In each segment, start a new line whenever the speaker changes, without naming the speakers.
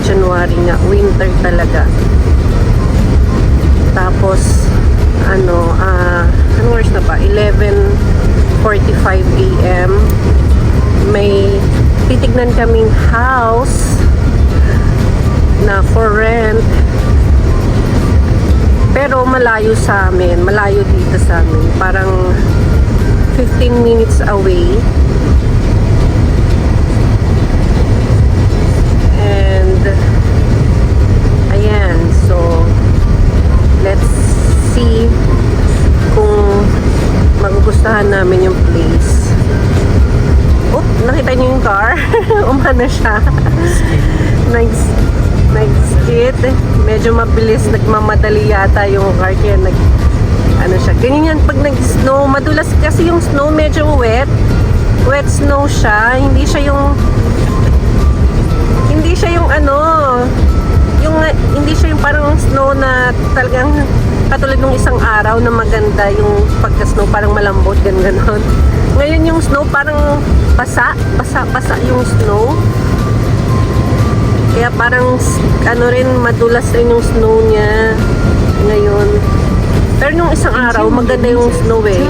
January nga, winter talaga. Tapos anong oras na ba? 11:45 AM. May titignan kaming house na for rent. Pero malayo sa amin, malayo dito sa amin. Parang 15 minutes away. And ayan, so let's see kung magugustuhan namin yung place. Oh, nakita niyo yung car? Umano siya. Nag-skid. Medyo mabilis, nagmamadali yata yung car, kaya ano siya. Ganyan yan pag nag-snow. Madulas kasi yung snow, medyo wet. Wet snow siya. Hindi siya yung hindi siya yung parang snow na talagang katulad ng isang araw na maganda yung pagka-snow, parang malambot, ganon. Ngayon yung snow parang basa yung snow. Kaya parang madulas rin yung snow niya ngayon. Pero nung isang araw, maganda yung snow eh.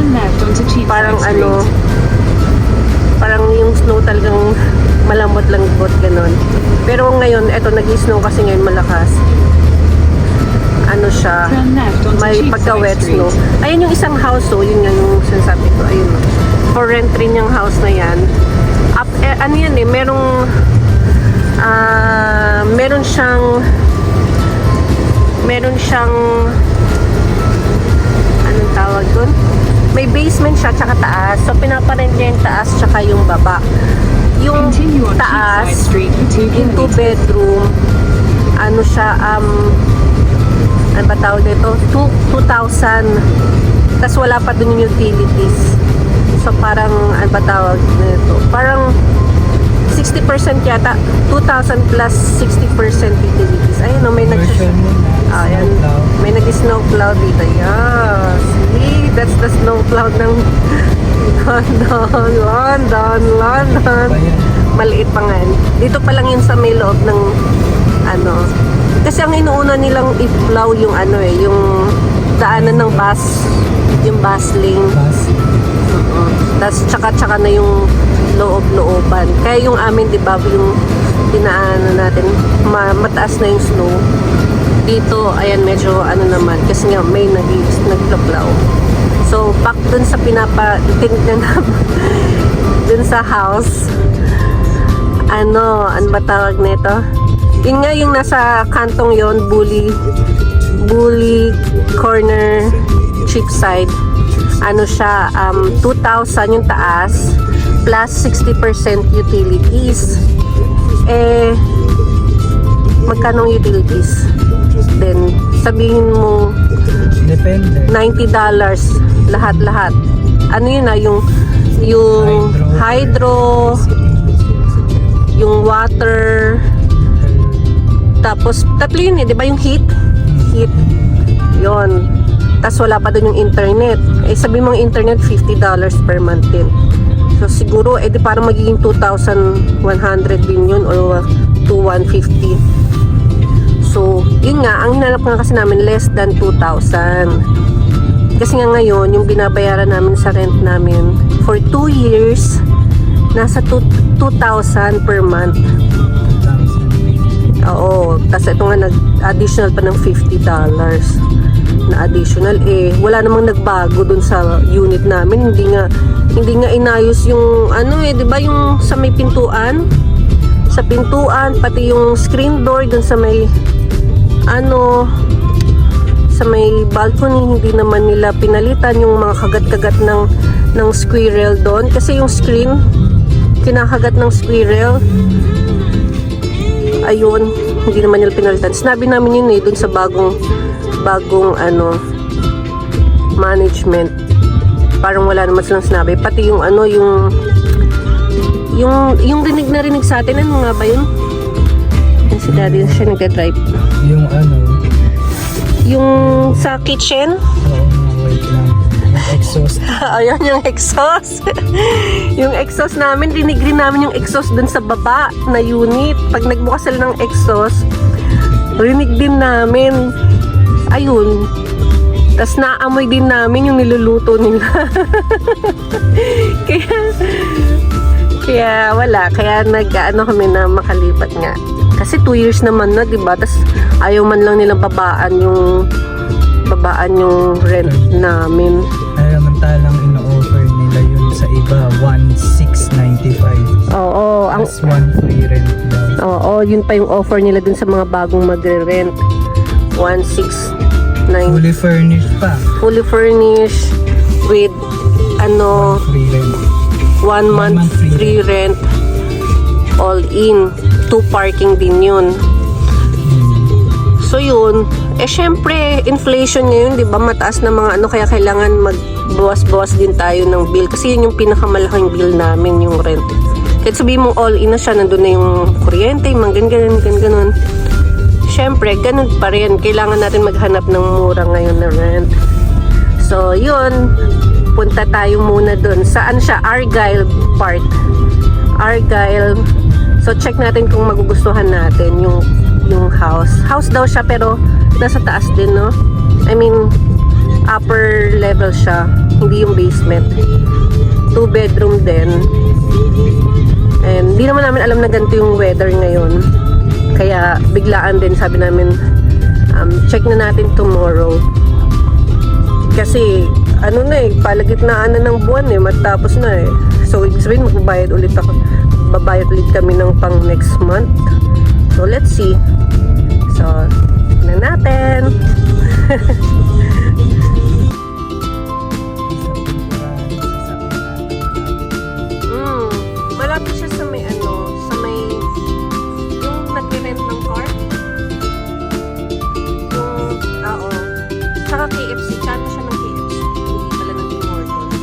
Parang parang yung snow talagang malambot-lambot, ganon. Pero ngayon, eto, nag-snow kasi ngayon malakas. Ano siya, may pagka-wet snow. Ayun yung isang house, oh, yun yung sinasabi ko. Ayun, for rent rin yung house na yan. Ano yan eh, meron siyang anong tawag dun? May basement siya, tsaka taas. So, pinaparent niya yung taas, tsaka yung baba. Yung taas, yung 2 bedroom, ano siya, ano ba tawag dito? 2,000. Tapos wala pa dun yung utilities. So, parang, ano ba tawag nito? Parang 60% yata, 2,000 plus 60% utilities. Ayun, no, may may nag-snow cloud dito. Yeah, see, that's the snow cloud ng London. Maliit pa nga. Dito pa lang yun sa may loob ng kasi ang inuuna nilang i-plow yung yung daanan ng bus, yung bus lane. Tapos tsaka na yung loob-looban. Kaya yung amin, di ba, yung dinaanan natin, mataas na yung snow. Dito, ayan, medyo naman, kasi nga may nagplow. So, back dun sa tingnan namin, dun sa house, ano ba tawag nito? Yun nga yung nasa kantong yon, Bully Corner, Cheapside. Ano siya, 2,000 yung taas, plus 60% utilities. Magkano utilities? Then, sabihin mo,
depende.
$90 lahat-lahat. Ano yun yung hydro, yung water, tapos tatlo yun eh, di ba, yung heat, yon. Tapos wala pa dun yung internet. Sabi mong internet, $50 per month din. So siguro, di parang magiging 2,100 din yun, or 2,150. So, yun nga, ang hinanap nga kasi namin, less than 2,000. Kasi nga ngayon, yung binabayaran namin sa rent namin, for 2 years, nasa 2,000 per month. Oo. Tapos ito nga, nag-additional pa ng $50 na additional. Wala namang nagbago dun sa unit namin. Hindi nga inayos yung, di ba, yung sa may pintuan? Sa pintuan, pati yung screen door dun sa may, sa may balcony, hindi naman nila pinalitan yung mga kagat-kagat ng squirrel doon. Kasi yung screen, kinakagat ng squirrel. Ayun, hindi naman nila pinalitan. Sinabi namin yun dun sa bagong management. Parang wala naman silang sinabi. Pati yung yung rinig na rinig sa atin, ano nga ba yun? Yan si daddy, siya nagdadrive.
Yung
yung sa kitchen.
Oo, wait lang. Exhaust.
Ayan yung exhaust. Yung exhaust namin, dinig rin namin yung exhaust dun sa baba na unit. Pag nagbukas sila ng exhaust, rinig din namin. Ayun. Tapos naamoy din namin yung niluluto nila. kaya wala. Kaya nag-ano kami na makalipat nga. Kasi 2 years naman na, diba? Tapos ayaw man lang nilang babaan yung rent namin.
Ay, samantalang ino-offer nila yun sa iba, 1,695.
Oo.
Plus 1 free rent daw.
Oo, yun pa yung offer nila dun sa mga bagong magre-rent. 1,695.
Fully furnished pa.
Fully furnished with
Free rent.
1 month free rent all in. 2 parking din yun. So yun, syempre inflation ngayon, 'di ba? Mataas na mga kaya kailangan magbawas-bawas din tayo ng bill kasi yun yung pinakamalaking bill namin, yung rent. Kahit sabihin mo all in na siya, nandun na yung kuryente, mga ganun. Syempre, ganun pa rin. Kailangan natin maghanap ng mura ngayon na rent. So yun, punta tayo muna dun. Saan siya? Argyle part. Argyle. So check natin kung magugustuhan natin yung house. House daw siya pero nasa taas din, no? I mean, upper level siya. Hindi yung basement. 2 bedroom din. And di naman namin alam na ganito yung weather ngayon. Kaya biglaan din, sabi namin, check na natin tomorrow. Kasi palagitnaan na ng buwan matapos na So ibig sabihin magbabayad ulit kami ng pang next month. So let's see. So tignan natin. Malapit siya sa may yung nag-rent ng car. Oo. Saka KFC, chat siya ng KFC. Hindi pala ng Tim Hortons.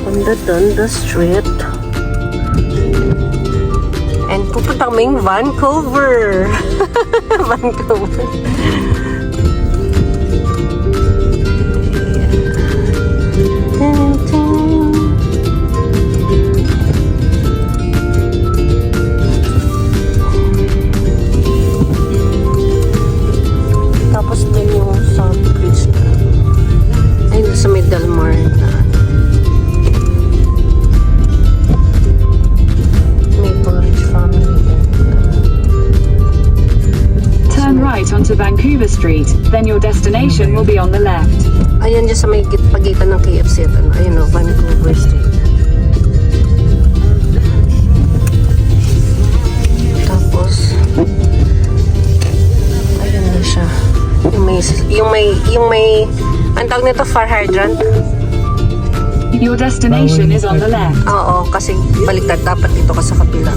On the Dundas Street. And pupunta kaming Vancouver. Vancouver. Tapos din yung South Bridge. Ay, sa may Delmar na.
Right onto Vancouver Street, then your destination will be on the left.
Ayan dyan sa may pagitan ng KFC at ayun Vancouver Street. Tapos ayun na siya. Yung may ang tawag nito, fire hydrant.
Your destination is on the left.
Oo, kasi baliktad, dapat dito ka sa kabila.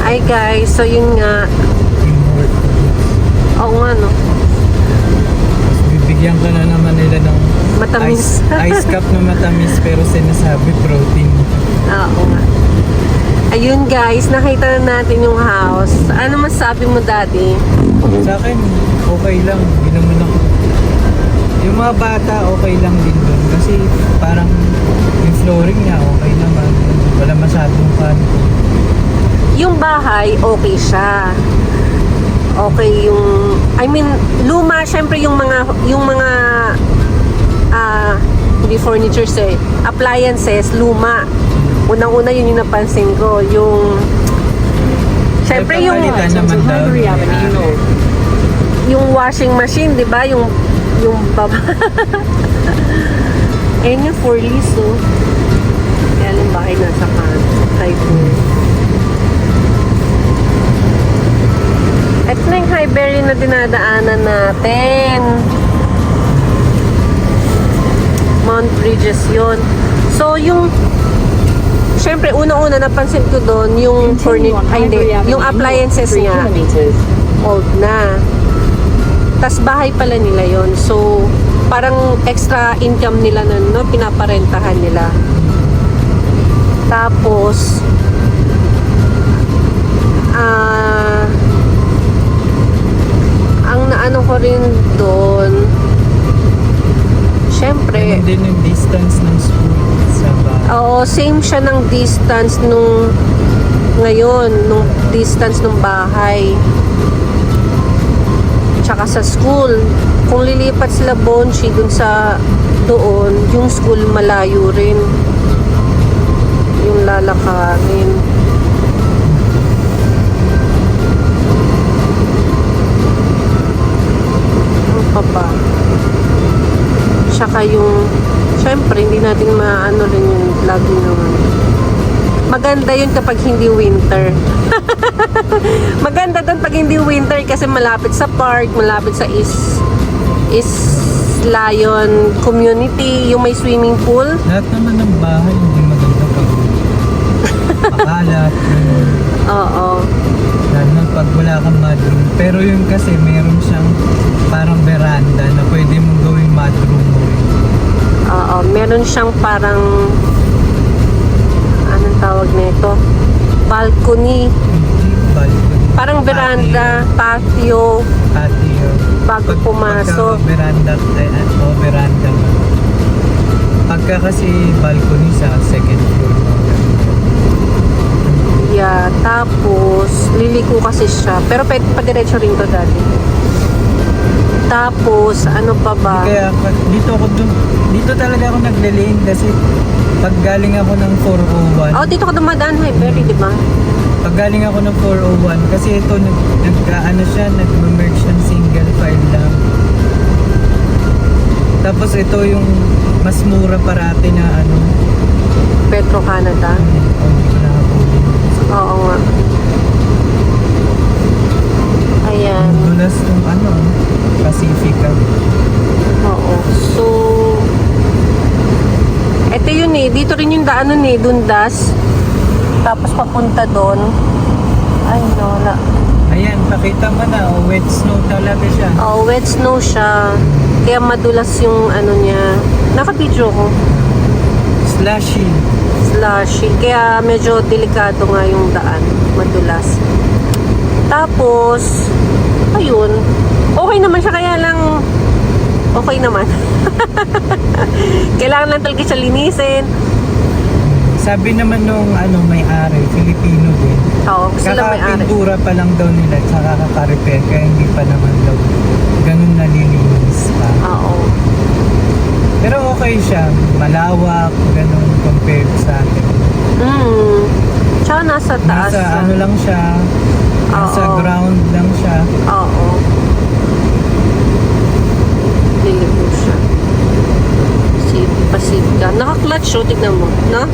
Ay guys, so yun nga.
Teamwork.
Oo nga no.
Tapos bibigyan ka na naman nila ng
Matamis.
ice cup na matamis pero sinasabi protein.
Oo nga. Ayun guys, nakita na natin yung house. Ano masabi mo, Daddy?
Sa akin, okay lang. Hindi naman ako. Yung mga bata, okay lang din doon. Kasi parang yung flooring niya, okay naman. Wala masyadong kanto.
Yung bahay, okay siya. Okay yung, I mean, luma, syempre yung mga hindi furnitures eh, appliances, luma. Unang-una yun yung napansin ko. Yung, syempre yung,
Palitan naman daw.
Highbury Avenue North.
yung washing machine, di ba? Yung baba. Ayun yung 4 lease, oh. Kaya lang bahay nasa Highbury. Ito na yung Highbury na dinadaanan natin. Mount Bridges yun. So, yung syempre, unang-una napansin ko doon yung
Continue on Highbury Avenue
yung appliances
North, 3
niya
kilometers.
old na. Tas bahay pala nila yon. So, parang extra income nila nun, no? Pinaparentahan nila. Tapos, ang naano ko rin doon, syempre,
Ganun din yung distance ng school sa bahay.
oo, same siya ng distance nung distance ng bahay. Tsaka sa school. Kung lilipat sila Bonchi dun sa doon, yung school malayo rin. Yung lalakarin. Ano pa ba? Tsaka yung, syempre, hindi natin maano rin yung lagi naman. Maganda yun kapag hindi winter. Maganda doon pag hindi winter kasi malapit sa park, malapit sa East Lion Community, yung may swimming pool.
Lahat naman ng bahay hindi maganda pag makalat.
Oo.
Lalo na pag wala kang mudroom. Pero yun kasi meron siyang parang veranda na pwede mong gawing mudroom mo.
Oo. Meron siyang parang anong tawag nito? Balcony.
Balcony.
Parang veranda, patio.
Patio.
Bago pumasok.
Pagka veranda mo. Pagka kasi balcony sa second floor mo.
Yeah, tapos liliko kasi siya. Pero padiretso rin to dati. Tapos ano pa ba?
Kaya dito talaga ako nagle-lane kasi pag galing ako ng 401.
Oh, dito ka dumadaan, Highbury, di ba?
Pag galing ako ng 401 kasi ito nag-merge ng single file lang. Tapos ito yung mas mura parati na
Petro Canada. Oo nga. Ayan.
Dulas ng Pacifica.
Oo. So, eto yun eh. Dito rin yung daanan eh. Dundas. Tapos papunta doon. Ay, no, wala.
Ayan, pakita mo na. Wet snow talaga siya.
Oh, wet snow siya. Kaya madulas yung niya. Naka-video ko.
Slushy.
Slushy. Kaya medyo delikado nga yung daan. Madulas. Tapos, ayun. Okay naman siya. Kaya lang, okay naman. Kailangan lang talaga siya linisin.
Sabi naman nung may-ari, Filipino din.
Oo, sila may-ari.
Kakapintura pa lang daw nila, tsaka kaka-repair, kaya hindi pa naman daw ganun nalilinis pa.
Oo.
Pero okay siya, malawak, ganun, compared sa atin.
Tsaka nasa taas.
Nasa lang siya, nasa
Oo.
ground lang siya.
Oo. Liliko siya. Pasika. Naka-clutch, oh, tignan mo. No?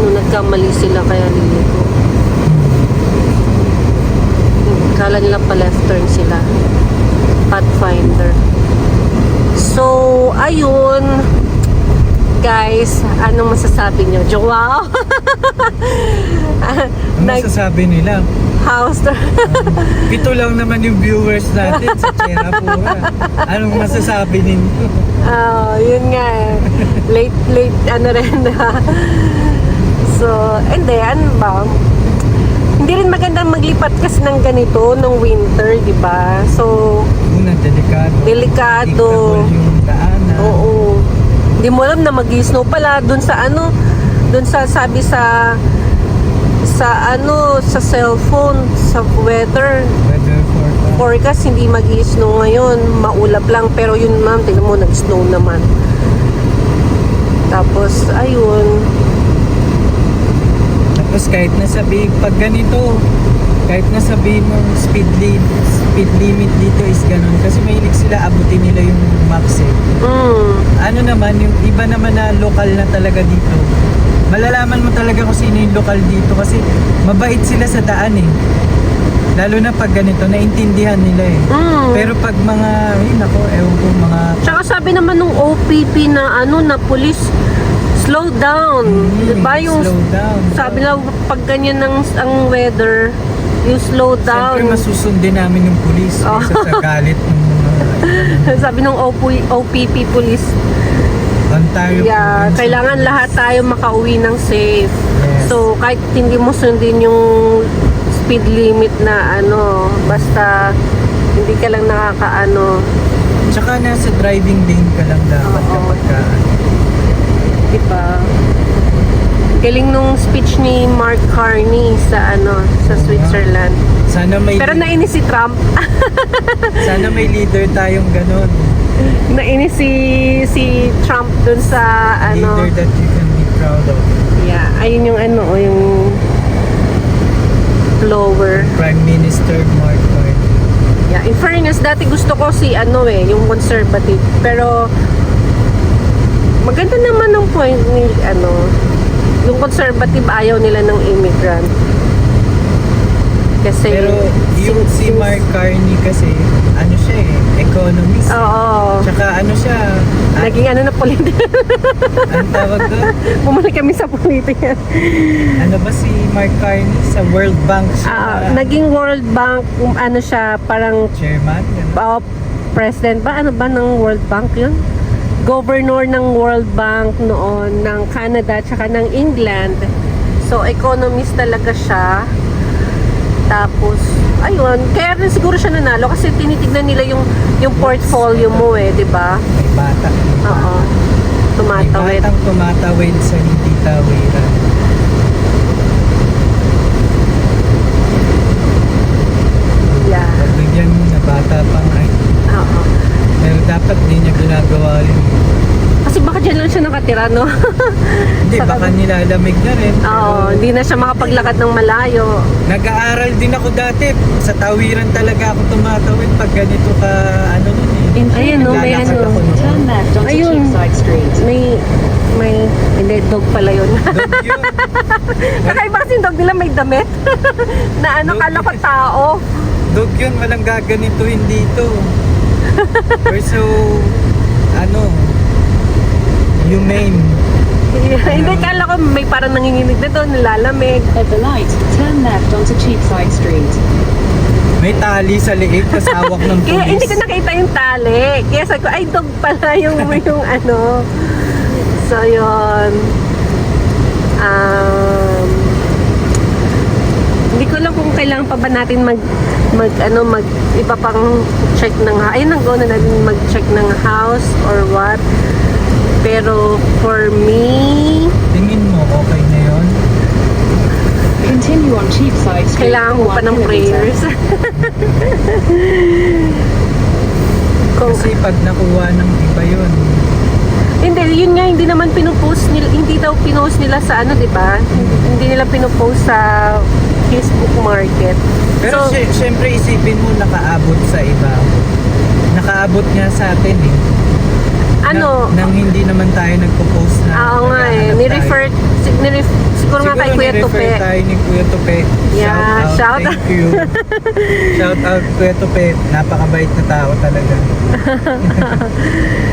Nagkamali sila kaya liliko. Kala nila pa left turn sila. Pathfinder. So, ayun. guys, anong masasabi nyo? Wow!
Ano masasabi nila?
House tour.
7 lang naman yung viewers natin sa Chera Pura. Anong masasabi ninyo?
Oh, yun nga eh. Late, ano rin. So, hindi, ano ba? Hindi rin magandang maglipat kasi ng ganito, ng winter, di ba? So,
Una, delikado.
delikado.
Predictable yung daanan.
Oo. Hindi mo alam na mag-snow pala dun sa ano, dun sa sabi sa cellphone, sa weather
Weather
forecast,
forecast.
hindi mag-snow ngayon, maulap lang, pero yun ma'am, tingnan mo, nag-snow naman. Tapos, ayun,
Tapos kahit nasabi, pag ganito, kahit nasabi mong speed limit dito is ganun. Kasi mahilig sila, abutin nila yung max eh. Ano naman, yung iba naman na lokal na talaga dito. Malalaman mo talaga kung sino yung lokal dito kasi mabait sila sa daan eh. Lalo na pag ganito, naintindihan nila eh. Pero pag mga, nako, ewan ko, mga...
Tsaka sabi naman nung OPP na na police, slow down. Diba yung
slow down.
sabi na pag ganyan ang weather, you slow down.
Siyempre masusundin namin yung pulis
Oh.
kaysa sa galit ng mga
Sabi nung OPP police,
Ontario.
yeah,
province.
kailangan lahat tayo makauwi ng safe.
Yes.
So kahit hindi mo sundin yung speed limit na basta hindi ka lang nakakaano,
Tsaka nasa driving lane ka lang dapat
Oo.
kapag ka...
diba? Galing nung speech ni Mark Carney sa sa Switzerland.
Sana may
Pero nainis si Trump.
sana may leader tayong ganun.
Nainis si Trump dun sa
Leader that you can be proud of.
yeah, ayun yung yung blower.
Prime Minister Mark Carney.
Yeah, in fairness, dati gusto ko si yung conservative. Pero maganda naman ang point ni yung conservative ayaw nila ng immigrant. Kasi
Pero yung si
since-
Mark Carney kasi, ano siya eh, economist.
Oo.
Tsaka ano siya,
Naging na politika.
ang tawag doon?
Bumalik kami sa politika.
Ano ba si Mark Carney? Sa World Bank siya.
Naging World Bank, siya, parang
Chairman? Ganun.
president ba? Ano ba ng World Bank yun? Governor ng World Bank noon, ng Canada, tsaka ng England. So, economist talaga siya. Tapos, ayun, kaya rin siguro siya nanalo kasi tinitignan nila yung portfolio mo di ba?
May bata.
Oo.
May
Tumatawid.
batang tumatawid sa hindi tawiran.
Yeah.
Pagbigyan mo na bata pa nga eh.
Oo.
Pero dapat di niya ginagawa rin.
Kasi baka dyan lang siya nakatira, no?
Hindi, baka nilalamig na rin.
Oo, hindi na siya makapaglakad ng malayo.
Nag-aaral din ako dati. Sa tawiran talaga ako tumatawid pag ganito ka, nun eh.
Ayun, no, may
Naglalakad ako noon.
Turn left onto
Ayun.
Cheapside Street.
May, hindi, dog pala yun.
Dog yun.
Kakaiba kasi yung dog nila may damit. Na
Dog
kala ko
yun.
tao.
Dog yun, walang gaganituhin dito. We're so, humane.
Hindi, kala ko may parang nanginginig na doon, nilalamig.
At the light, turn left onto Cheapside Street.
May tali sa liig, kasawak ng pulis.
Kaya hindi ko nakita yung tali. Kaya sabi ko, ay dog pala yung So, yun. Hindi ko alam kung kailangan pa ba natin mag iba pang check ng ayun, nag-go na natin mag-check ng house or what. Pero for me,
Tingin mo, okay na yun?
Continue on Cheapside Street.
kailangan
for
mo pa
1
ng
kilometer.
prayers. Kung,
Kasi pag nakuha ng iba yun,
hindi, yun nga, hindi naman pinupost nila, hindi daw pinost nila sa di ba? Hindi nila pinupost sa Facebook Market.
pero
So,
syempre isipin mo nakaabot sa iba. Nakaabot nga sa atin eh.
Ano?
Nang hindi naman tayo nagpo-post na.
Oo nga eh.
naghahanap tayo.
Siguro nga kay Kuya
ni-refer
Tupe.
tayo ni Kuya Tupe.
Yeah, shout out.
Thank you. Shout out Kuya Tupe. Napakabait na tao talaga.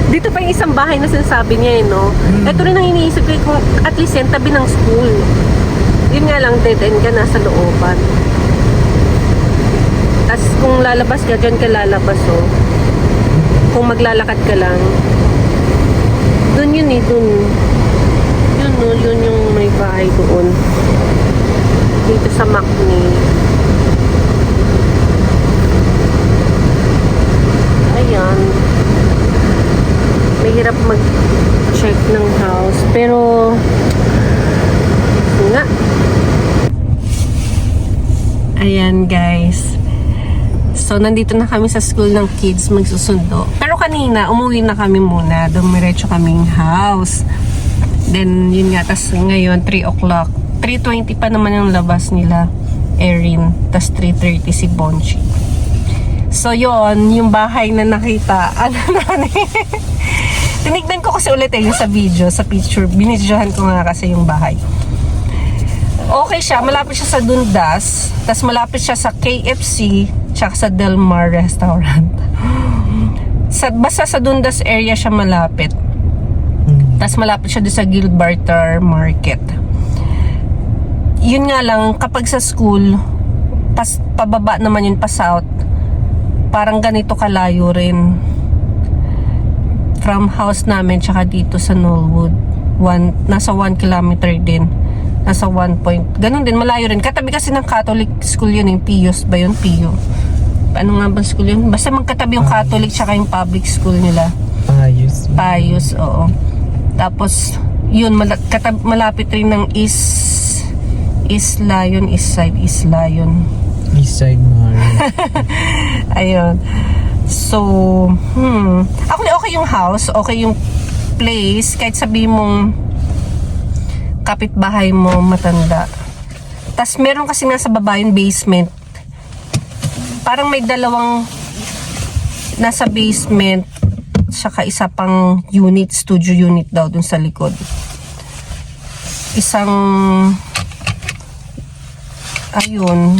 Dito pa yung isang bahay na sinasabi niya eh, no? Ito rin ang iniisip ko, kung at least yan, tabi ng school. Yun nga lang, dead end ka, nasa looban. Tapos kung lalabas ka, dyan ka lalabas, oh. Kung maglalakad ka lang. Doon yun eh, doon. Yun, no, yun yung may bahay doon. Dito sa Macni. Ayan. Mahirap mag-check ng house. Pero, nga. Ayan, guys. So, nandito na kami sa school ng kids magsusundo. Pero kanina, umuwi na kami muna. Dumiretso kaming house. Then, yun nga. Tas ngayon, 3 o'clock. 3:20 pa naman yung labas nila. Erin. Tas 3:30 si Bonchi. So, yon yung bahay na nakita. Ano na tinignan ko kasi ulit yung sa video, sa picture. Binidyohan ko nga kasi yung bahay. Okay siya. Malapit siya sa Dundas. Tas malapit siya sa KFC. Tsaka sa Del Mar Restaurant. Basta sa Dundas area siya malapit. Tas malapit siya doon sa Gilbartar Market. Yun nga lang, kapag sa school, pababa naman yun pa south, parang ganito kalayo rin. From house namin, tsaka dito sa Knollwood. Nasa 1 kilometer din. Nasa 1 point. Ganun din, malayo rin. Katabi kasi ng Catholic school yun, yung Pius ba yun? Pio. Ano nga ba school yun? Basta magkatabi yung Catholic tsaka yung public school nila. Pius, oo. Tapos, yun, malapit rin ng East Lion. East Side
Mario.
Ayun. So, actually, okay yung house, okay yung place, kahit sabihin mong kapitbahay mo matanda. Tas meron kasi nasa baba yung basement. Parang may dalawang nasa basement, saka isa pang unit, studio unit daw dun sa likod. Isang ayun.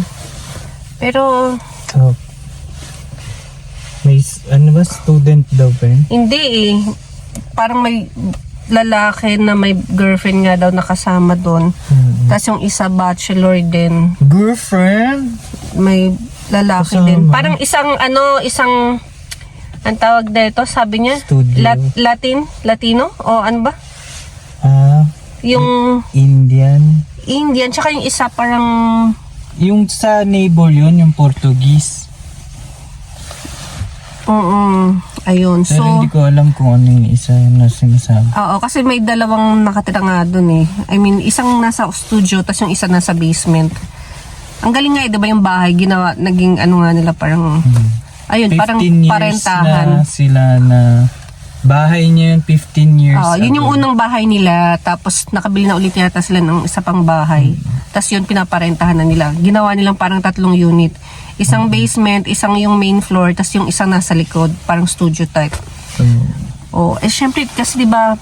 Pero
may ano ba, student daw ba yun?
hindi eh. Parang may lalaki na may girlfriend nga daw nakasama doon. Tapos yung isa bachelor din.
Girlfriend?
May lalaki
Kasama.
din. Parang isang ang tawag dito, sabi niya,
Studio.
Latino? O ano ba? Yung
Indian.
tsaka yung isa parang
Yung sa neighbor yun, yung Portuguese.
ayun.
Pero
So,
hindi ko alam kung ano yung isa na sinasabi.
oo, kasi may dalawang nakatira nga doon eh. I mean, isang nasa studio, tas yung isa nasa basement. Ang galing nga eh, diba yung bahay, naging ano nga nila, parang, ayun, parang
15 years
parentahan.
na sila na bahay niya yun, 15 years
Yun yung
ago.
unang bahay nila, tapos nakabili na ulit yata sila ng isa pang bahay. Tapos yun, pinaparentahan na nila. Ginawa nilang parang 3 unit. Isang basement, isang yung main floor, tapos yung isang nasa likod, parang studio type. Syempre, kasi diba,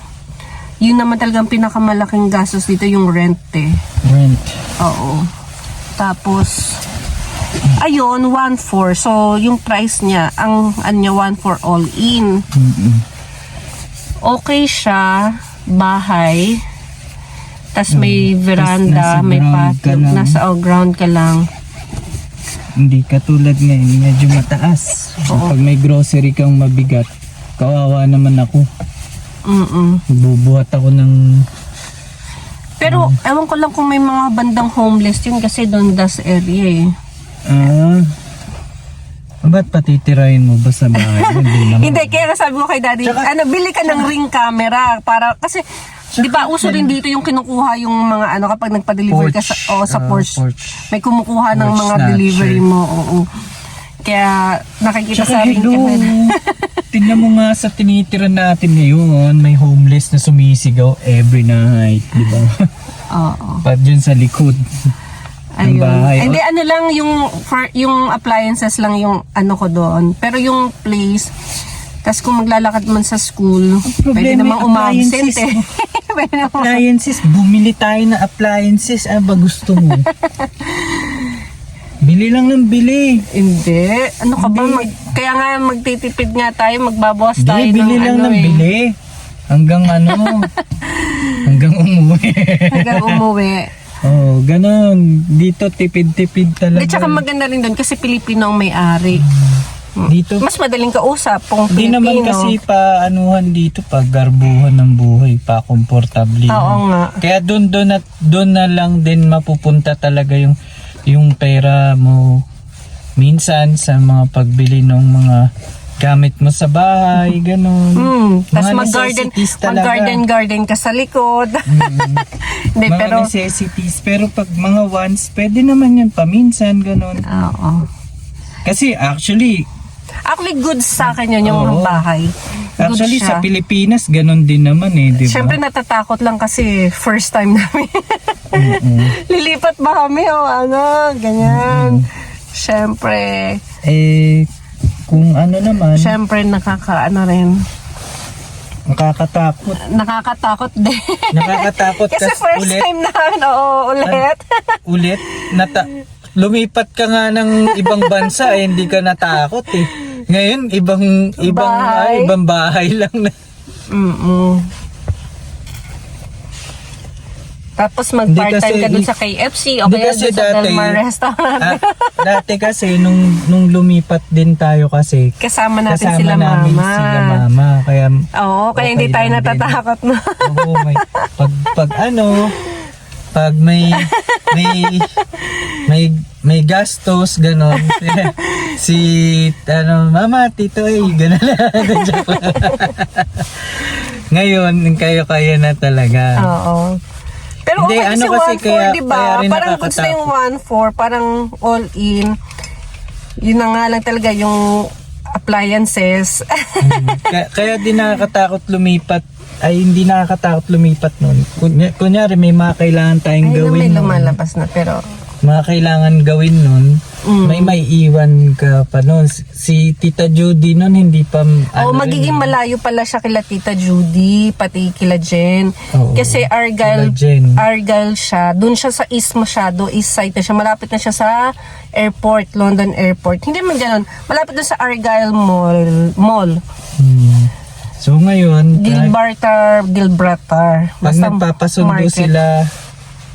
yun naman talagang pinakamalaking gastos dito, yung rent eh.
Rent.
Oo. Tapos, ayun, 1.4. So, yung price niya, ang 1.4 all in. Okay siya, bahay. Tapos may veranda,
nasa
may
ground
patio.
ka lang.
Nasa ground ka lang.
Hindi katulad ngayon, medyo mataas.
Oo.
Pag may grocery kang mabigat, kawawa naman ako. Bubuhat ako ng...
Pero, ewan ko lang kung may mga bandang homeless yun kasi Dundas area eh.
Ba't patitirahin mo ba sa bahay? Hindi naman.
Hindi, kaya sabi ko kay daddy, bili ka ng ring camera para, kasi, di ba uso rin dito yung kinukuha yung mga kapag nagpa-deliver ka sa porch. May kumukuha ng
Porch
mga
snatcher.
delivery mo, oo. Kaya nakikita sa ring camera.
Tingnan mo nga sa tinitira natin ngayon, may homeless na sumisigaw every night, di ba?
Oo.
Pat dyan sa likod. Ng
Ayun.
bahay.
Hindi, ano lang yung appliances lang yung ano ko doon. Pero yung place, Tapos kung maglalakad man sa school, pwede
problema
namang
yung
umabsent
appliances.
eh. Pwede namang-
Appliances, bumili tayo na appliances. Ano ba gusto mo? Bili lang ng bili.
Hindi. Ano ka ba?
Hindi.
Kaya nga magtitipid nga tayo, magbabawas tayo
Hindi, bili
ng
lang
ano
ng
eh.
bili. Hanggang hanggang umuwi.
Hanggang umuwi.
Oh, ganun. Dito tipid-tipid talaga.
At saka maganda rin doon kasi Pilipino ang may-ari.
Dito,
Mas madaling kausap kung
hindi
Pilipino.
naman kasi paanuhan dito, paggarbuhan ng buhay, pa komportable.
Oo nga.
Kaya doon na lang din mapupunta talaga yung pera mo minsan sa mga pagbili ng mga gamit mo sa bahay, ganun.
Tapos
Mga
mag-garden,
necessities talaga.
mag-garden ka sa likod. Hindi,
Mga
pero,
necessities. Pero pag mga wants, pwede naman yan paminsan, ganun.
oo.
Kasi actually
Good sa akin yun, yung
Oo.
bahay. Good
Actually,
siya.
sa Pilipinas, ganun din naman eh, di ba?
Siyempre natatakot lang kasi first time namin. Lilipat ba kami o ano, ganyan. Siyempre,
Kung ano naman,
siyempre nakakaano rin.
nakakatakot.
Nakakatakot din.
Nakakatakot
kasi
kasi
first
ulit.
time namin, oo, ulit.
Ulit, lumipat ka nga ng ibang bansa eh, hindi ka natakot eh. Ngayon,
Bahay.
ibang bahay lang na.
Tapos
Hindi
mag-part-time
kasi-
ka dun sa KFC o
Hindi
kaya
kasi
dun sa
dati-
Del Mar restaurant.
Dati kasi, nung lumipat din tayo kasi,
Kasama natin
kasama
sila
namin
mama.
sila mama. Kaya,
Oo, kaya
okay
hindi tayo
lang din.
natatakot na.
oo, pag may gastos, ganon. Mama, tito, ganon lang. Joke lang. Ngayon, kaya na talaga.
Oo. Pero
Hindi,
okay
ano
kasi
kasi
1-4,
kaya-
di ba?
kaya rin
Parang goods na yung
nakakatakot.
1-4, parang all in. Yun na nga lang talaga yung appliances.
Kaya din nakakatakot lumipat. Ay, hindi nakakatakot lumipat nun. Kunyari, may mga kailangan tayong
Ay,
gawin
may
nun.
lumalabas na pero
Mga kailangan gawin nun. May iwan ka pa nun. Si Tita Judy nun, hindi pa...
magiging malayo pala siya kila Tita Judy, pati kila Jen.
Oo.
Kasi
Kila Jen.
Argyle siya. Doon siya sa east masyado, east side na siya. Malapit na siya sa airport, London Airport. Hindi man ganun. Malapit doon sa Argyle Mall.
So ngayon,
Gilbrethar.
pag
Basta
nagpapasundo
market.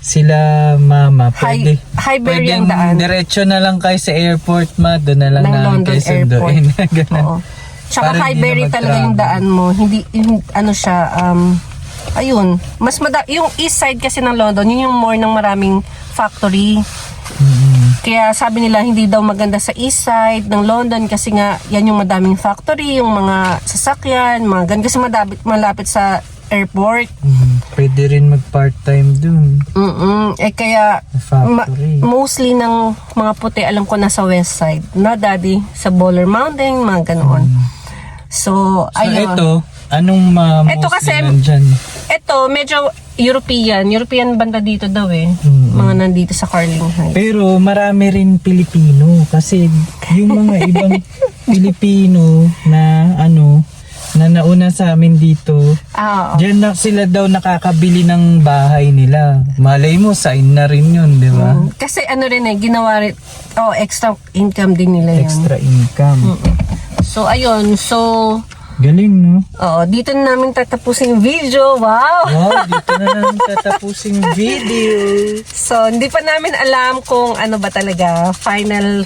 sila mama, pwede.
Highbury ang
pwedeng
daan.
diretso na lang kayo sa airport, doon na lang
Ng
namin
London
kayo sunduin. Ganun.
Oo. Tsaka
Para hindi
Highbury
na
talaga yung
mag-travel.
daan mo. Hindi, ano siya, ayun. Yung east side kasi ng London, yun yung more ng maraming factory. Kaya sabi nila hindi daw maganda sa east side ng London kasi nga yan yung madaming factory, yung mga sasakyan, mga ganun. Kasi malapit sa airport.
Pwede rin mag-part-time dun.
Kaya
Factory.
mostly ng mga puti alam ko nasa west side. Na daddy, sa Boulder Mountain, mga ganoon. So,
So
ayun.
ito, anong
Ito
mostly
kasi-
nandyan?
Ito, medyo European banda dito daw eh. Mga nandito sa Carling Heights.
Pero marami rin Pilipino kasi yung mga ibang Pilipino na na nauna sa amin dito,
Oo.
diyan na sila daw nakakabili ng bahay nila. Malay mo, sign na rin yun, di ba?
Kasi ano rin eh, ginawa rin, extra income din nila yan.
Extra income.
So, ayun. So,
Galing, no?
dito na namin tatapusin yung video. Wow!
Wow, dito na namin tatapusing video.
So, hindi pa namin alam kung ano ba talaga final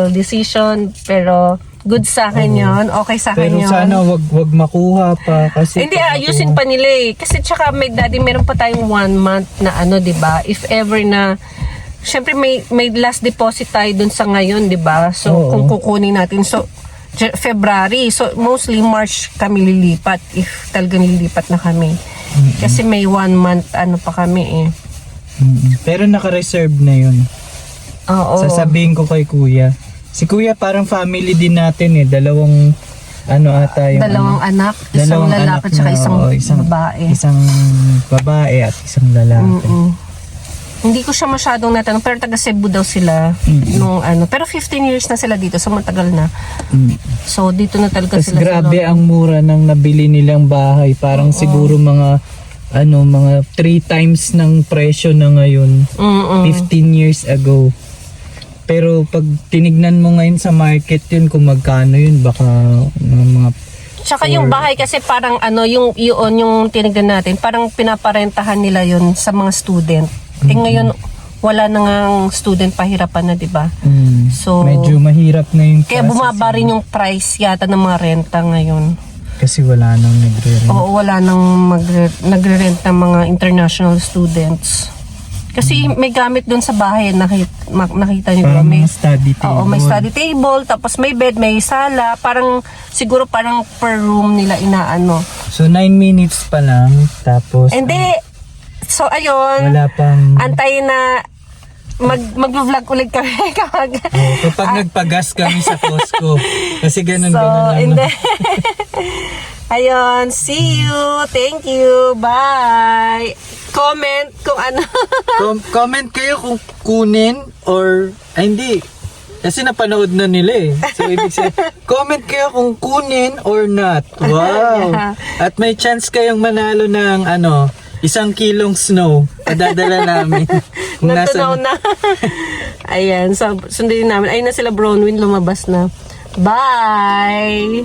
decision. Pero, good sa akin yun. Okay sa akin
Pero
yun.
sana wag makuha pa kasi
Hindi, ayusin pa nila eh. Kasi tsaka meron pa tayong 1 month na diba? If ever na, syempre may last deposit tayo dun sa ngayon, diba? So,
Oo.
kung kukunin natin. So, February. So, mostly March kami lilipat. If talagang lilipat na kami. Kasi may 1 month pa kami eh.
Pero naka-reserve na yun.
Oo.
Sasabihin ko kay kuya. Si kuya parang family din natin eh. Dalawang
Dalawang anak. Isang lalaki at
na,
isang
oo,
babae.
Isang babae at isang lalaki.
Hindi ko siya masyadong natanong, pero taga Cebu daw sila. Nung ano. Pero 15 years na sila dito, so matagal na. So, dito na talaga
Tapos
sila.
grabe
sa
ang mura ng nabili nilang bahay. Parang siguro mga 3 times ng presyo na ngayon. 15 years ago. Pero pag tinignan mo ngayon sa market yun, kung magkano yun, baka mga
Tsaka yung bahay kasi parang ano, yung tinignan natin, parang pinaparentahan nila yun sa mga student. Ngayon, wala na ngang student, pahirapan na, di ba? So,
medyo mahirap na yung
kaya bumaba rin yung price yata ng mga renta ngayon.
kasi wala nang nagre-rent.
Oo, wala nang nagre-rent ng mga international students. Kasi may gamit doon sa bahay, nakita niyo ba?
Parang
May
mga study table.
Oo, may study table, tapos may bed, may sala, siguro parang per room nila inaano.
So 9 minutes pa lang, tapos
Hindi. So ayun,
wala pang
antayin na mag-vlog ulit kami kapag
kapag nagpagas kami sa Costco. Kasi ganun
so,
lang.
hindi. Ayun, see you. Thank you. Bye. Comment kung ano.
Comment kayo kung kunin or hindi. Kasi napanood na nila eh. So ibig sabihin, comment kayo kung kunin or not. Wow. At may chance kayong manalo ng 1 kilong snow. Padadala namin. Kung
Natunaw na. Ayan, so sundin namin. Ayun na sila, Bronwyn, lumabas na. Bye!